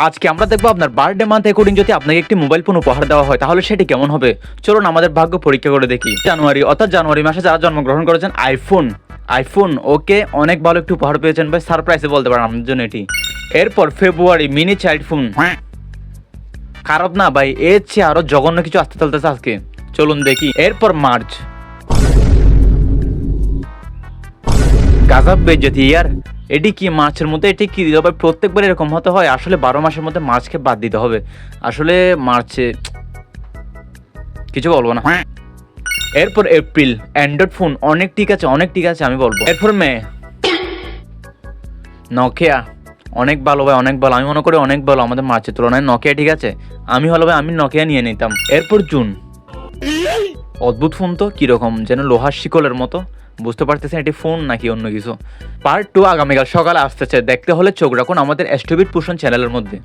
আজকে আমরা দেখবো আপনার বার্থডে মান্থ অ্যাকর্ডিং যদি আপনাকে একটি মোবাইল ফোন উপহার দেওয়া হয় তাহলে সেটি কেমন হবে। চলুন আমাদের ভাগ্য পরীক্ষা করে দেখি। জানুয়ারি অর্থাৎ জানুয়ারি মাসে যারা জন্মগ্রহণ করেছেন আইফোন ওকে অনেক ভালো একটু উপহার পেয়েছেন ভাই, সারপ্রাইজে বলতে পারেন আপনাদের জন্য এটি। এরপর ফেব্রুয়ারি মিনি চাইল্ড ফোন, খারাপ না ভাই, এর চেয়ে আরো জঘন্য কিছু আসতে চলতেছে আজকে, চলুন দেখি। এরপর মার্চ, গাজাব বেজতি ইয়ার, এটি কি মার্চের মধ্যে এটি কি দিতে হবে? প্রত্যেকবার এরকম হতে হয়? আসলে 12 মাসের মধ্যে মার্চকে বাদ দিতে হবে, আসলে মার্চে কিছু বলবো না। এরপর এপ্রিল, অ্যান্ড্রয়েড ফোন অনেক ঠিক আছে, অনেক ঠিক আছে আমি বলবো। এরপর মে, নকিয়া অনেক ভালো ভাই, অনেক ভালো, আমি মনে করি অনেক ভালো আমাদের মার্চের তুলনায় নকিয়া ঠিক আছে, আমি হলো ভাই আমি নকিয়া নিয়ে নিতাম। এরপর জুন, অদ্ভুত ফোন তো, কিরকম যেন লোহার শিকলের মতো, বুঝতে পারতেছেন এটি ফোন নাকি অন্য কিছু। পার্ট 2 আগামীকাল সকালে আসতেছে, দেখতে হলে চোখ রাখুন আমাদের এসটিভির পোষণ চ্যানেলের মধ্যে।